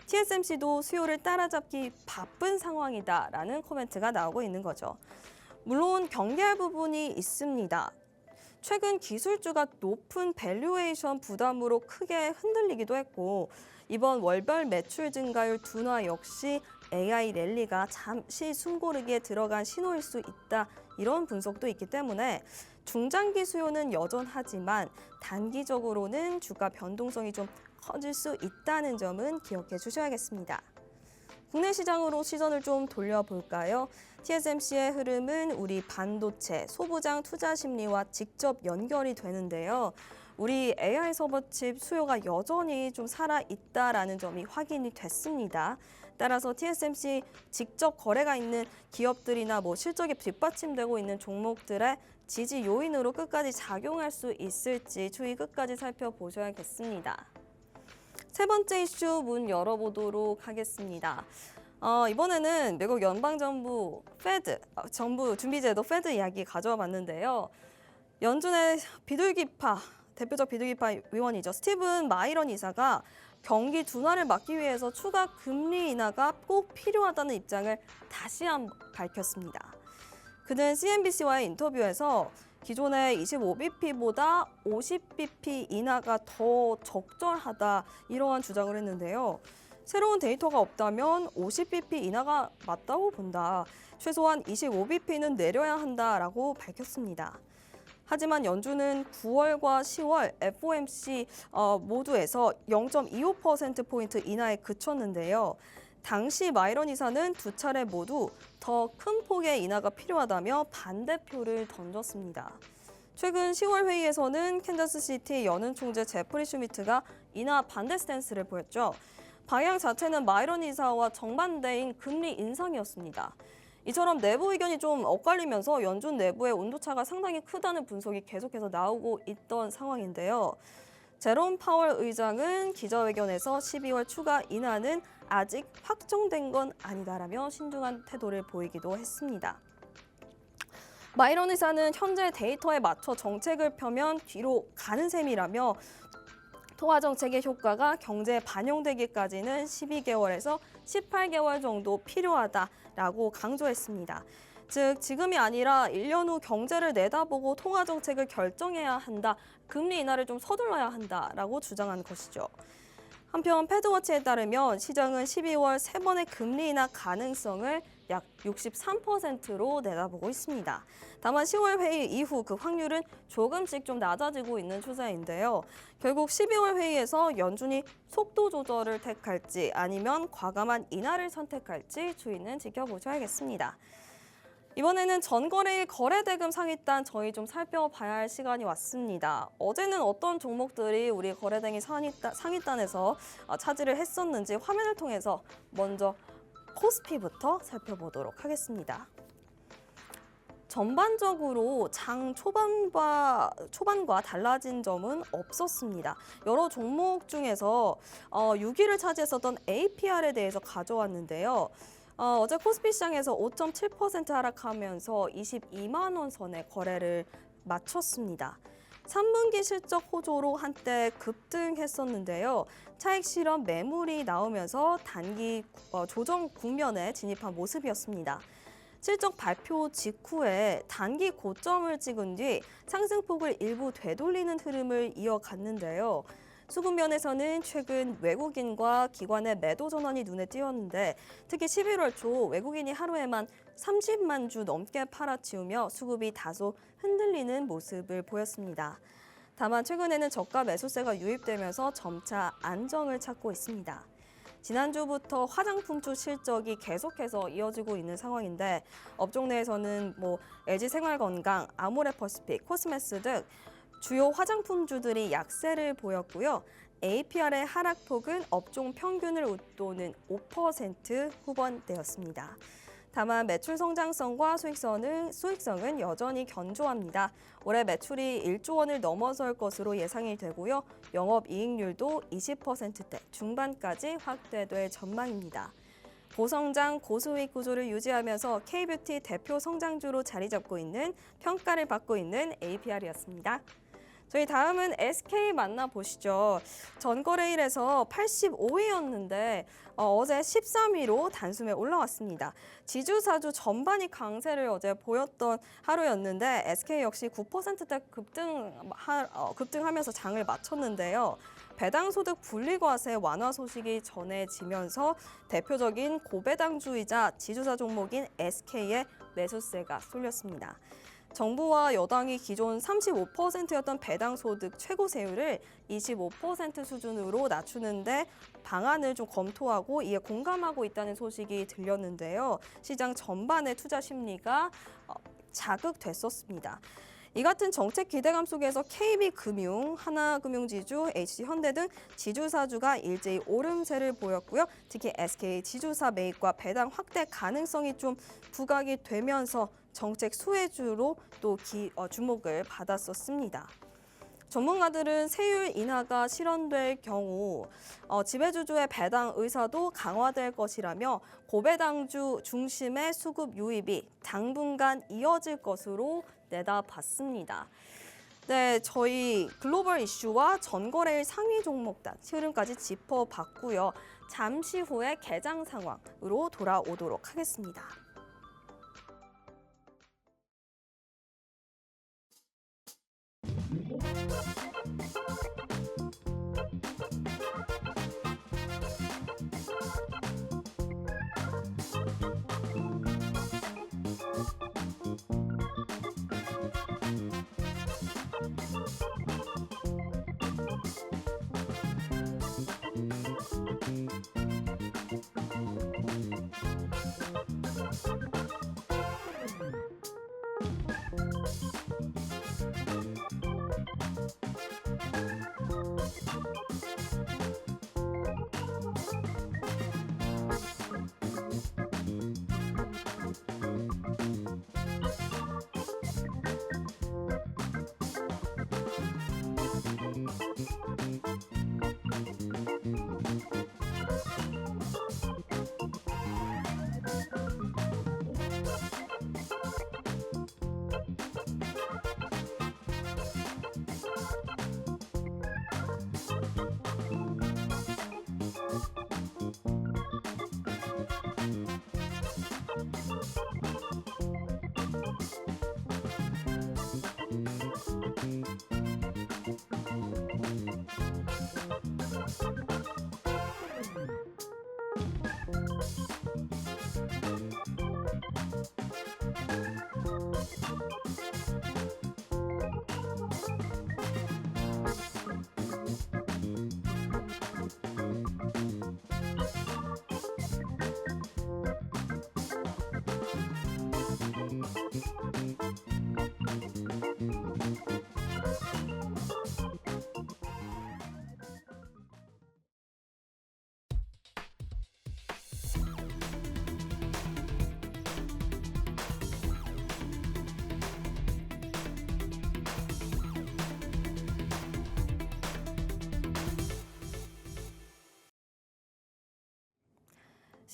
TSMC도 수요를 따라잡기 바쁜 상황이다라는 코멘트가 나오고 있는 거죠. 물론 경계할 부분이 있습니다. 최근 기술주가 높은 밸류에이션 부담으로 크게 흔들리기도 했고 이번 월별 매출 증가율 둔화 역시 AI 랠리가 잠시 숨고르기에 들어간 신호일 수 있다. 이런 분석도 있기 때문에 중장기 수요는 여전하지만 단기적으로는 주가 변동성이 좀 커질 수 있다는 점은 기억해 주셔야겠습니다. 국내 시장으로 시선을 좀 돌려볼까요? TSMC의 흐름은 우리 반도체, 소부장 투자 심리와 직접 연결이 되는데요. 우리 AI 서버칩 수요가 여전히 좀 살아있다라는 점이 확인이 됐습니다. 따라서 TSMC 직접 거래가 있는 기업들이나 실적이 뒷받침되고 있는 종목들의 지지 요인으로 끝까지 작용할 수 있을지 추이 끝까지 살펴보셔야겠습니다. 세 번째 이슈 문 열어보도록 하겠습니다. 이번에는 미국 연방정부 페드, 정부 준비제도 페드 이야기 가져와 봤는데요. 연준의 비둘기파, 대표적 비둘기파 위원이죠. 스티븐 마이런 이사가 경기 둔화를 막기 위해서 추가 금리 인하가 꼭 필요하다는 입장을 다시 한번 밝혔습니다. 그는 CNBC와의 인터뷰에서 기존의 25bp보다 50bp 인하가 더 적절하다 이러한 주장을 했는데요. 새로운 데이터가 없다면 50bp 인하가 맞다고 본다. 최소한 25bp는 내려야 한다라고 밝혔습니다. 하지만 연준은 9월과 10월 FOMC 모두에서 0.25%포인트 인하에 그쳤는데요. 당시 마이런 이사는 두 차례 모두 더 큰 폭의 인하가 필요하다며 반대표를 던졌습니다. 최근 10월 회의에서는 캔자스시티 연은 총재 제프리 슈미트가 인하 반대 스탠스를 보였죠. 방향 자체는 마이런 이사와 정반대인 금리 인상이었습니다. 이처럼 내부 의견이 좀 엇갈리면서 연준 내부의 온도차가 상당히 크다는 분석이 계속해서 나오고 있던 상황인데요. 제롬 파월 의장은 기자회견에서 12월 추가 인하는 아직 확정된 건 아니다라며 신중한 태도를 보이기도 했습니다. 마이런 의사는 현재 데이터에 맞춰 정책을 펴면 뒤로 가는 셈이라며 통화 정책의 효과가 경제에 반영되기까지는 12개월에서 18개월 정도 필요하다라고 강조했습니다. 즉 지금이 아니라 1년 후 경제를 내다보고 통화 정책을 결정해야 한다. 금리 인하를 좀 서둘러야 한다라고 주장한 것이죠. 한편 패드워치에 따르면 시장은 12월 3번의 금리 인하 가능성을 약 63%로 내다보고 있습니다. 다만 10월 회의 이후 그 확률은 조금씩 좀 낮아지고 있는 추세인데요. 결국 12월 회의에서 연준이 속도 조절을 택할지 아니면 과감한 인하를 선택할지 주의는 지켜보셔야겠습니다. 이번에는 전거래일 거래대금 상위단 저희 좀 살펴봐야 할 시간이 왔습니다. 어제는 어떤 종목들이 우리 거래대금 상위단에서 차지를 했었는지 화면을 통해서 먼저 코스피부터 살펴보도록 하겠습니다. 전반적으로 장 초반과 달라진 점은 없었습니다. 여러 종목 중에서 6위를 차지했었던 APR에 대해서 가져왔는데요. 어제 코스피 시장에서 5.7% 하락하면서 22만 원 선에 거래를 마쳤습니다. 3분기 실적 호조로 한때 급등했었는데요. 차익 실현 매물이 나오면서 단기 조정 국면에 진입한 모습이었습니다. 실적 발표 직후에 단기 고점을 찍은 뒤 상승폭을 일부 되돌리는 흐름을 이어갔는데요. 수급면에서는 최근 외국인과 기관의 매도 전환이 눈에 띄었는데 특히 11월 초 외국인이 하루에만 30만 주 넘게 팔아치우며 수급이 다소 흔들리는 모습을 보였습니다. 다만 최근에는 저가 매수세가 유입되면서 점차 안정을 찾고 있습니다. 지난주부터 화장품주 실적이 계속해서 이어지고 있는 상황인데 업종 내에서는 LG생활건강, 아모레퍼시픽, 코스메스 등 주요 화장품주들이 약세를 보였고요. APR의 하락폭은 업종 평균을 웃도는 5% 후반대였습니다. 다만 매출 성장성과 수익성은 여전히 견조합니다. 올해 매출이 1조 원을 넘어설 것으로 예상이 되고요. 영업이익률도 20%대 중반까지 확대될 전망입니다. 고성장, 고수익 구조를 유지하면서 K뷰티 대표 성장주로 자리 잡고 있는 평가를 받고 있는 APR이었습니다. 저희 다음은 SK 만나보시죠. 전거래일에서 85위였는데 어제 13위로 단숨에 올라왔습니다. 지주사주 전반이 강세를 어제 보였던 하루였는데 SK 역시 9%대 급등하면서 장을 마쳤는데요. 배당소득 분리과세 완화 소식이 전해지면서 대표적인 고배당주이자 지주사 종목인 SK에 매수세가 쏠렸습니다. 정부와 여당이 기존 35%였던 배당소득 최고세율을 25% 수준으로 낮추는데 방안을 좀 검토하고 이에 공감하고 있다는 소식이 들렸는데요. 시장 전반의 투자 심리가 자극됐었습니다. 이 같은 정책 기대감 속에서 KB금융, 하나금융지주, HD현대 등 지주사주가 일제히 오름세를 보였고요. 특히 SK 지주사 매입과 배당 확대 가능성이 좀 부각이 되면서 정책 수혜주로 또 주목을 받았었습니다. 전문가들은 세율 인하가 실현될 경우 지배주주의 배당 의사도 강화될 것이라며 고배당주 중심의 수급 유입이 당분간 이어질 것으로 내다봤습니다. 네, 저희 글로벌 이슈와 전거래일 상위 종목단 흐름까지 짚어봤고요. 잠시 후에 개장 상황으로 돌아오도록 하겠습니다.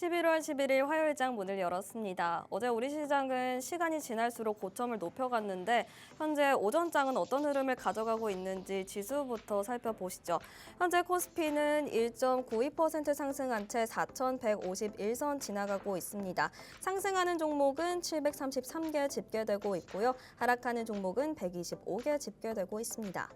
11월 11일 화요일장 문을 열었습니다. 어제 우리 시장은 시간이 지날수록 고점을 높여갔는데 현재 오전장은 어떤 흐름을 가져가고 있는지 지수부터 살펴보시죠. 현재 코스피는 1.92% 상승한 채 4,151선 지나가고 있습니다. 상승하는 종목은 733개 집계되고 있고요. 하락하는 종목은 125개 집계되고 있습니다.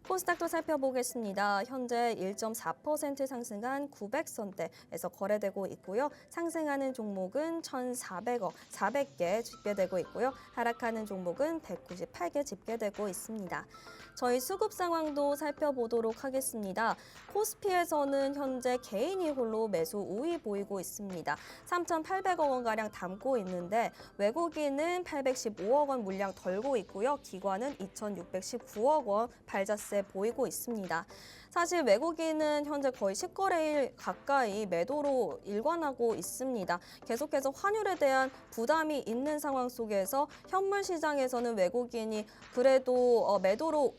코스닥도 살펴보겠습니다. 현재 1.4% 상승한 900선대에서 거래되고 있고요. 상승하는 종목은 1,400개 집계되고 있고요. 하락하는 종목은 198개 집계되고 있습니다. 저희 수급 상황도 살펴보도록 하겠습니다. 코스피에서는 현재 개인이 홀로 매수 우위 보이고 있습니다. 3,800억 원가량 담고 있는데 외국인은 815억 원 물량 덜고 있고요. 기관은 2,619억 원 발자세 보이고 있습니다. 사실 외국인은 현재 거의 10거래일 가까이 매도로 일관하고 있습니다. 계속해서 환율에 대한 부담이 있는 상황 속에서 현물 시장에서는 외국인이 그래도 매도로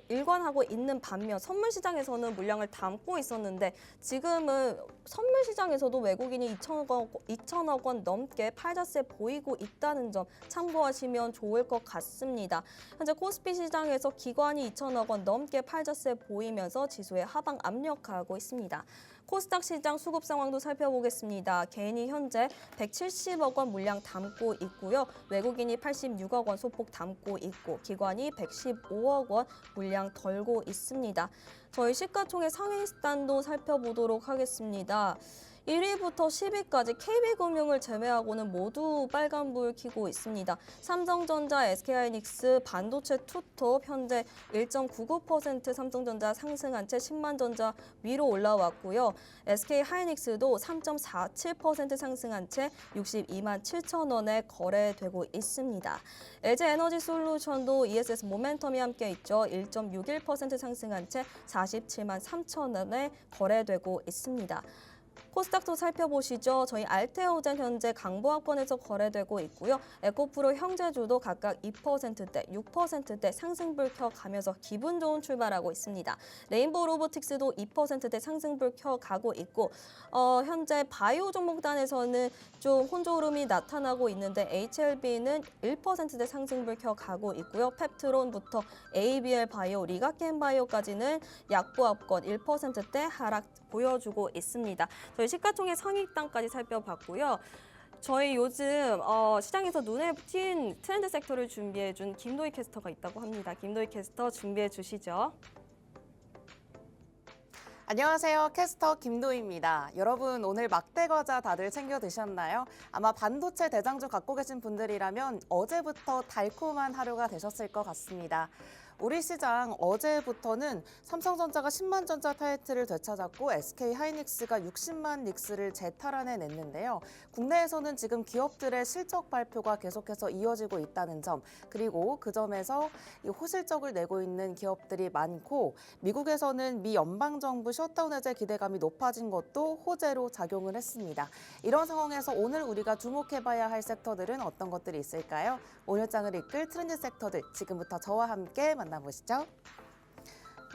일관하고 있는 반면 선물 시장에서는 물량을 담고 있었는데 지금은 선물 시장에서도 외국인이 2천억 원 넘게 팔자세 보이고 있다는 점 참고하시면 좋을 것 같습니다. 현재 코스피 시장에서 기관이 2천억 원 넘게 팔자세 보이면서 지수에 하방 압력하고 있습니다. 코스닥 시장 수급 상황도 살펴보겠습니다. 개인이 현재 170억 원 물량 담고 있고요. 외국인이 86억 원 소폭 담고 있고 기관이 115억 원 물량 덜고 있습니다. 저희 시가총액 상위단도 살펴보도록 하겠습니다. 1위부터 10위까지 KB금융을 제외하고는 모두 빨간불 켜고 있습니다. 삼성전자, SK하이닉스, 반도체 투톱 현재 1.99% 삼성전자 상승한 채 10만전자 위로 올라왔고요. SK하이닉스도 3.47% 상승한 채 62만 7천 원에 거래되고 있습니다. LG에너지솔루션도 ESS 모멘텀이 함께 있죠. 1.61% 상승한 채 47만 3천 원에 거래되고 있습니다. 코스닥도 살펴보시죠. 저희 알테오젠 현재 강보합권에서 거래되고 있고요. 에코프로 형제주도 각각 2%대, 6%대 상승불 켜가면서 기분 좋은 출발하고 있습니다. 레인보우 로보틱스도 2%대 상승불 켜가고 있고 현재 바이오 종목단에서는 좀 혼조름이 나타나고 있는데 HLB는 1%대 상승불 켜가고 있고요. 펩트론부터 ABL 바이오, 리가켄 바이오까지는 약보합권 1%대 하락 보여주고 있습니다. 저희 시가총액 상위단까지 살펴봤고요. 저희 요즘 시장에서 눈에 띈 트렌드 섹터를 준비해준 김도희 캐스터가 있다고 합니다. 김도희 캐스터 준비해 주시죠. 안녕하세요. 캐스터 김도희입니다. 여러분 오늘 막대 과자 다들 챙겨 드셨나요? 아마 반도체 대장주 갖고 계신 분들이라면 어제부터 달콤한 하루가 되셨을 것 같습니다. 우리 시장 어제부터는 삼성전자가 10만 전자 타이틀을 되찾았고 SK하이닉스가 60만 닉스를 재탈환해냈는데요. 국내에서는 지금 기업들의 실적 발표가 계속해서 이어지고 있다는 점, 그리고 그 점에서 이 호실적을 내고 있는 기업들이 많고 미국에서는 미 연방정부 셧다운 해제 기대감이 높아진 것도 호재로 작용을 했습니다. 이런 상황에서 오늘 우리가 주목해봐야 할 섹터들은 어떤 것들이 있을까요? 오늘 장을 이끌 트렌드 섹터들 지금부터 저와 함께 만나보시죠.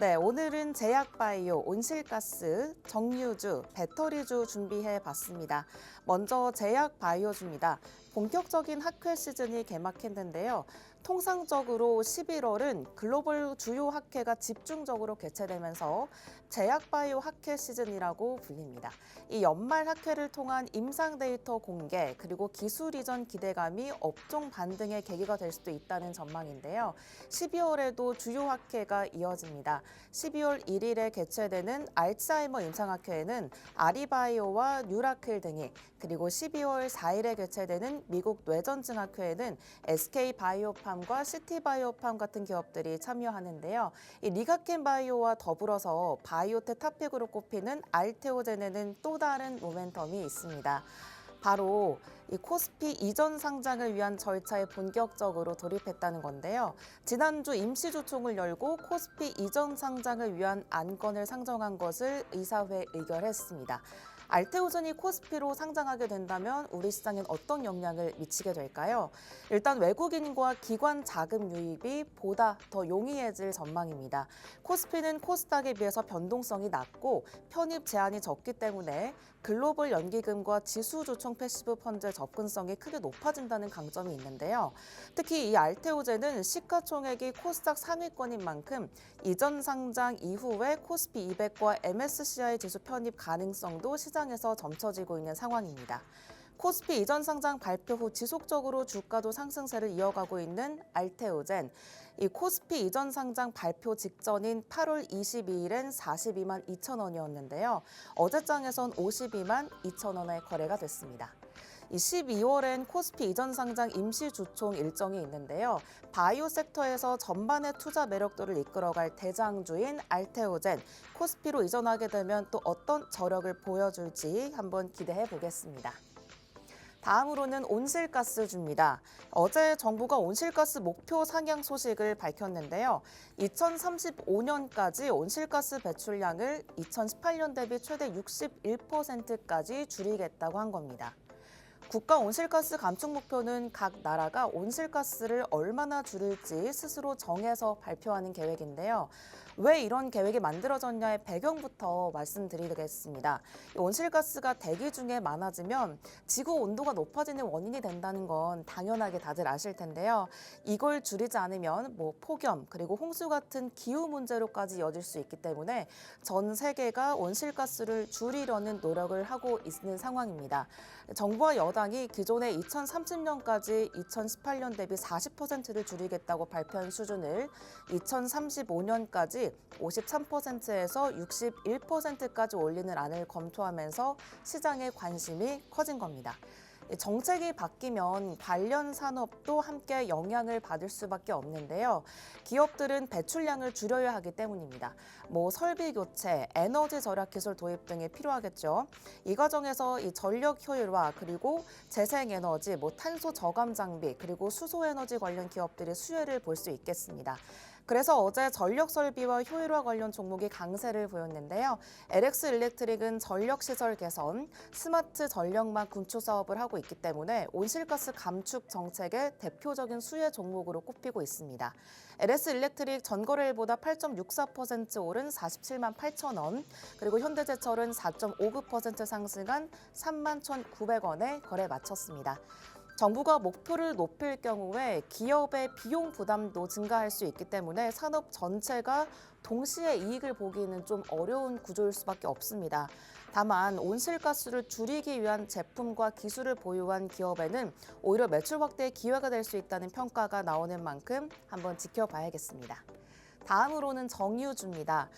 네, 오늘은 제약바이오, 온실가스, 정유주, 배터리주 준비해봤습니다. 먼저 제약바이오주입니다. 본격적인 학회 시즌이 개막했는데요. 통상적으로 11월은 글로벌 주요 학회가 집중적으로 개최되면서 제약바이오 학회 시즌이라고 불립니다. 이 연말 학회를 통한 임상 데이터 공개 그리고 기술 이전 기대감이 업종 반등의 계기가 될 수도 있다는 전망인데요. 12월에도 주요 학회가 이어집니다. 12월 1일에 개최되는 알츠하이머 임상학회에는 아리바이오와 뉴라클 등이, 그리고 12월 4일에 개최되는 미국 뇌전증학회에는 SK바이오팜과 시티바이오팜 같은 기업들이 참여하는데요. 이 리가켄 바이오와 더불어서 바이오텍 탑픽으로 꼽히는 알테오젠에는 또 다른 모멘텀이 있습니다. 바로 이 코스피 이전 상장을 위한 절차에 본격적으로 돌입했다는 건데요. 지난주 임시주총을 열고 코스피 이전 상장을 위한 안건을 상정한 것을 이사회 의결했습니다. 알테오젠이 코스피로 상장하게 된다면 우리 시장엔 어떤 영향을 미치게 될까요? 일단 외국인과 기관 자금 유입이 보다 더 용이해질 전망입니다. 코스피는 코스닥에 비해서 변동성이 낮고 편입 제한이 적기 때문에 글로벌 연기금과 지수 조총 패시브 펀드의 접근성이 크게 높아진다는 강점이 있는데요. 특히 이 알테오젠은 시가총액이 코스닥 상위권인 만큼 이전 상장 이후에 코스피 200과 MSCI 지수 편입 가능성도 시장에서 점쳐지고 있는 상황입니다. 코스피 이전 상장 발표 후 지속적으로 주가도 상승세를 이어가고 있는 알테오젠. 이 코스피 이전 상장 발표 직전인 8월 22일엔 42만 2천 원이었는데요. 어제장에선 52만 2천 원에 거래가 됐습니다. 12월엔 코스피 이전 상장 임시 주총 일정이 있는데요. 바이오 섹터에서 전반의 투자 매력도를 이끌어갈 대장주인 알테오젠, 코스피로 이전하게 되면 또 어떤 저력을 보여줄지 한번 기대해 보겠습니다. 다음으로는 온실가스주입니다. 어제 정부가 온실가스 목표 상향 소식을 밝혔는데요. 2035년까지 온실가스 배출량을 2018년 대비 최대 61%까지 줄이겠다고 한 겁니다. 국가 온실가스 감축 목표는 각 나라가 온실가스를 얼마나 줄일지 스스로 정해서 발표하는 계획인데요. 왜 이런 계획이 만들어졌냐의 배경부터 말씀드리겠습니다. 온실가스가 대기 중에 많아지면 지구 온도가 높아지는 원인이 된다는 건 당연하게 다들 아실 텐데요. 이걸 줄이지 않으면 폭염 그리고 홍수 같은 기후 문제로까지 이어질 수 있기 때문에 전 세계가 온실가스를 줄이려는 노력을 하고 있는 상황입니다. 정부와 여당이 기존의 2030년까지 2018년 대비 40%를 줄이겠다고 발표한 수준을 2035년까지 53%에서 61%까지 올리는 안을 검토하면서 시장의 관심이 커진 겁니다. 정책이 바뀌면 관련 산업도 함께 영향을 받을 수밖에 없는데요. 기업들은 배출량을 줄여야 하기 때문입니다. 설비 교체, 에너지 절약 기술 도입 등이 필요하겠죠. 이 과정에서 이 전력 효율화 그리고 재생에너지, 탄소 저감 장비 그리고 수소 에너지 관련 기업들이 수혜를 볼 수 있겠습니다. 그래서 어제 전력 설비와 효율화 관련 종목이 강세를 보였는데요. LX 일렉트릭은 전력 시설 개선, 스마트 전력망 군추 사업을 하고 있기 때문에 온실가스 감축 정책의 대표적인 수혜 종목으로 꼽히고 있습니다. LS 일렉트릭 전거래일보다 8.64% 오른 47만 8천 원, 그리고 현대제철은 4.59% 상승한 3만 1,900원에 거래 마쳤습니다. 정부가 목표를 높일 경우에 기업의 비용 부담도 증가할 수 있기 때문에 산업 전체가 동시에 이익을 보기는 좀 어려운 구조일 수밖에 없습니다. 다만 온실가스를 줄이기 위한 제품과 기술을 보유한 기업에는 오히려 매출 확대의 기회가 될 수 있다는 평가가 나오는 만큼 한번 지켜봐야겠습니다. 다음으로는 정유주입니다.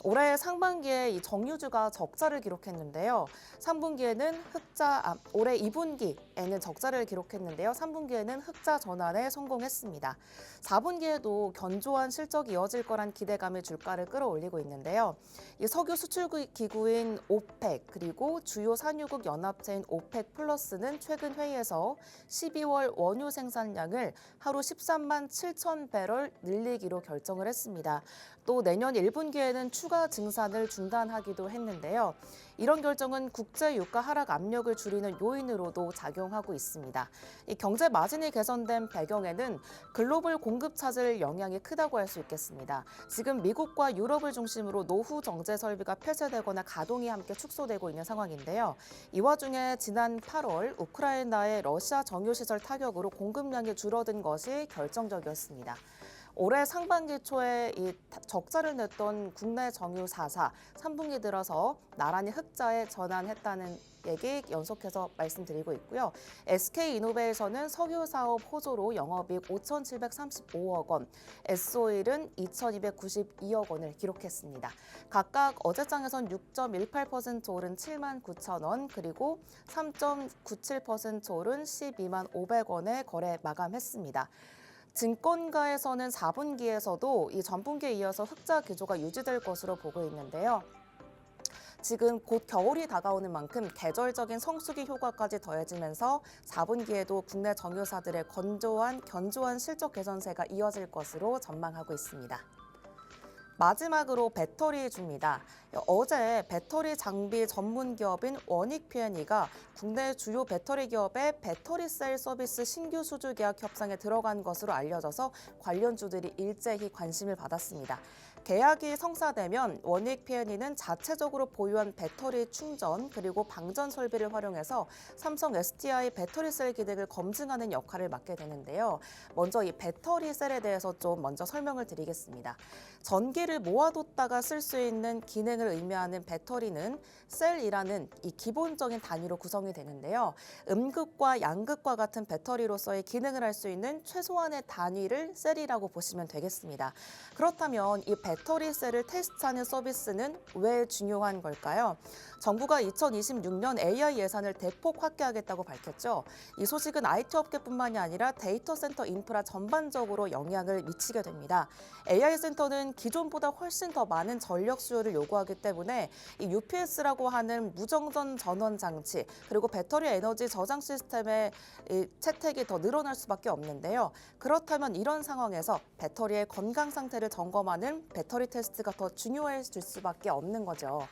올해 상반기에 이 정유주가 적자를 기록했는데요. 올해 2분기에는 적자를 기록했는데요. 3분기에는 흑자 전환에 성공했습니다. 4분기에도 견조한 실적이 이어질 거란 기대감이 주가를 끌어올리고 있는데요. 이 석유 수출 기구인 오펙 그리고 주요 산유국 연합체인 오펙 플러스는 최근 회의에서 12월 원유 생산량을 하루 13만 7천 배럴 늘리기로 결정을 했습니다. 또 내년 1분기에는 추가 증산을 중단하기도 했는데요. 이런 결정은 국제 유가 하락 압력을 줄이는 요인으로도 작용하고 있습니다. 이 경제 마진이 개선된 배경에는 글로벌 공급 차질 영향이 크다고 할 수 있겠습니다. 지금 미국과 유럽을 중심으로 노후 정제 설비가 폐쇄되거나 가동이 함께 축소되고 있는 상황인데요. 이 와중에 지난 8월 우크라이나의 러시아 정유시설 타격으로 공급량이 줄어든 것이 결정적이었습니다. 올해 상반기 초에 이 적자를 냈던 국내 정유 4사 3분기 들어서 나란히 흑자에 전환했다는 얘기 연속해서 말씀드리고 있고요. SK이노베에서는 석유 사업 호조로 영업이익 5,735억 원, S오일은 2,292억 원을 기록했습니다. 각각 어제장에선 6.18% 오른 7만 9천 원, 그리고 3.97% 오른 12만 500원에 거래 마감했습니다. 증권가에서는 4분기에서도 이 전분기에 이어서 흑자 기조가 유지될 것으로 보고 있는데요. 지금 곧 겨울이 다가오는 만큼 계절적인 성수기 효과까지 더해지면서 4분기에도 국내 정유사들의 견조한 실적 개선세가 이어질 것으로 전망하고 있습니다. 마지막으로 배터리주입니다. 어제 배터리 장비 전문 기업인 원익-P&E가 국내 주요 배터리 기업의 배터리셀 서비스 신규 수주 계약 협상에 들어간 것으로 알려져서 관련주들이 일제히 관심을 받았습니다. 계약이 성사되면 원익-P&E는 자체적으로 보유한 배터리 충전 그리고 방전 설비를 활용해서 삼성 SDI 배터리셀 기능을 검증하는 역할을 맡게 되는데요. 먼저 이 배터리셀에 대해서 좀 먼저 설명을 드리겠습니다. 전기를 모아뒀다가 쓸 수 있는 기능을 의미하는 배터리는 셀이라는 이 기본적인 단위로 구성이 되는데요. 음극과 양극과 같은 배터리로서의 기능을 할 수 있는 최소한의 단위를 셀이라고 보시면 되겠습니다. 그렇다면 이 배터리 셀을 테스트하는 서비스는 왜 중요한 걸까요? 정부가 2026년 AI 예산을 대폭 확대하겠다고 밝혔죠. 이 소식은 IT 업계뿐만이 아니라 데이터 센터 인프라 전반적으로 영향을 미치게 됩니다. AI 센터는 기존보다 훨씬 더 많은 전력 수요를 요구하기 때문에 이 UPS라고 하는 무정전 전원 장치 그리고 배터리 에너지 저장 시스템의 이 채택이 더 늘어날 수밖에 없는데요. 그렇다면 이런 상황에서 배터리의 건강 상태를 점검하는 배터리 테스트가 더 중요해질 수밖에 없는 거죠.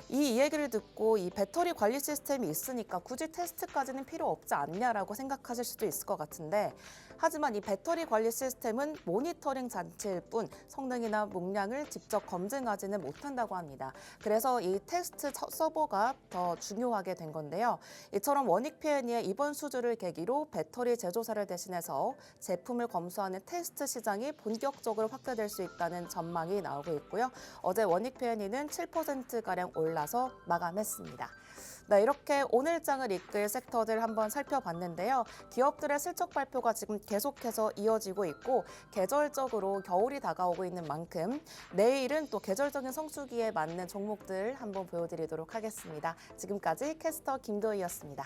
이 얘기를 듣고 이 배터리 관리 시스템이 있으니까 굳이 테스트까지는 필요 없지 않냐라고 생각하실 수도 있을 것 같은데 하지만 이 배터리 관리 시스템은 모니터링 장치일 뿐 성능이나 용량을 직접 검증하지는 못한다고 합니다. 그래서 이 테스트 서버가 더 중요하게 된 건데요. 이처럼 원익-P&E의 이번 수주를 계기로 배터리 제조사를 대신해서 제품을 검수하는 테스트 시장이 본격적으로 확대될 수 있다는 전망이 나오고 있고요. 어제 원익-P&E는 7%가량 올라서 마감했습니다. 네, 이렇게 오늘장을 이끌 섹터들 한번 살펴봤는데요. 기업들의 실적 발표가 지금 계속해서 이어지고 있고 계절적으로 겨울이 다가오고 있는 만큼 내일은 또 계절적인 성수기에 맞는 종목들 한번 보여드리도록 하겠습니다. 지금까지 캐스터 김도희였습니다.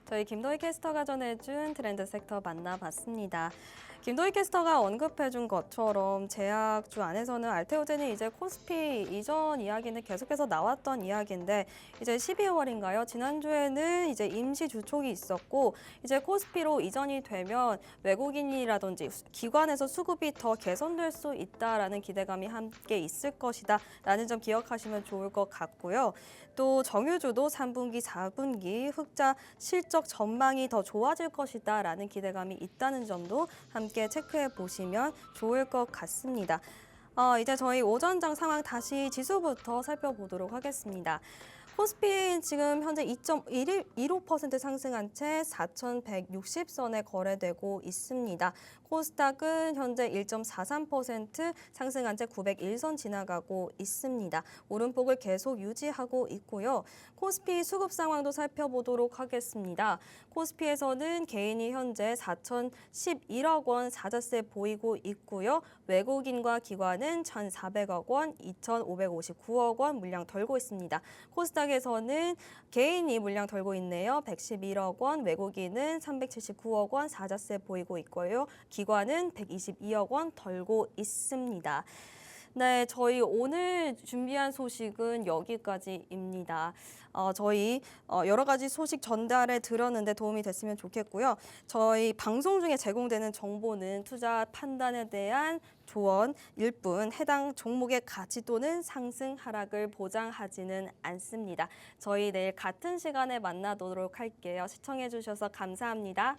저희 김도희 캐스터가 전해준 트렌드 섹터 만나봤습니다. 김도희 캐스터가 언급해준 것처럼 제약주 안에서는 알테오젠이 이제 코스피 이전 이야기는 계속해서 나왔던 이야기인데 이제 12월인가요? 지난주에는 이제 임시 주촉이 있었고 이제 코스피로 이전이 되면 외국인이라든지 기관에서 수급이 더 개선될 수 있다라는 기대감이 함께 있을 것이다라는 점 기억하시면 좋을 것 같고요. 또 정유주도 3분기, 4분기 흑자 실적 전망이 더 좋아질 것이다라는 기대감이 있다는 점도 함께 체크해 보시면 좋을 것 같습니다. 이제 저희 오전장 상황 다시 지수부터 살펴보도록 하겠습니다. 코스피 지금 현재 2.15% 상승한 채 4,160선에 거래되고 있습니다. 코스닥은 현재 1.43% 상승한 채 901선 지나가고 있습니다. 오름폭을 계속 유지하고 있고요. 코스피 수급 상황도 살펴보도록 하겠습니다. 코스피에서는 개인이 현재 4,011억 원 사자세 보이고 있고요. 외국인과 기관은 1,400억 원, 2,559억 원 물량 덜고 있습니다. 코스닥에서는 개인이 물량 덜고 있네요. 111억 원, 외국인은 379억 원 사자세 보이고 있고요. 기관은 122억 원 덜고 있습니다. 네, 저희 오늘 준비한 소식은 여기까지입니다. 저희 여러 가지 소식 전달해 드렸는데 도움이 됐으면 좋겠고요. 저희 방송 중에 제공되는 정보는 투자 판단에 대한 조언일 뿐 해당 종목의 가치 또는 상승 하락을 보장하지는 않습니다. 저희 내일 같은 시간에 만나도록 할게요. 시청해 주셔서 감사합니다.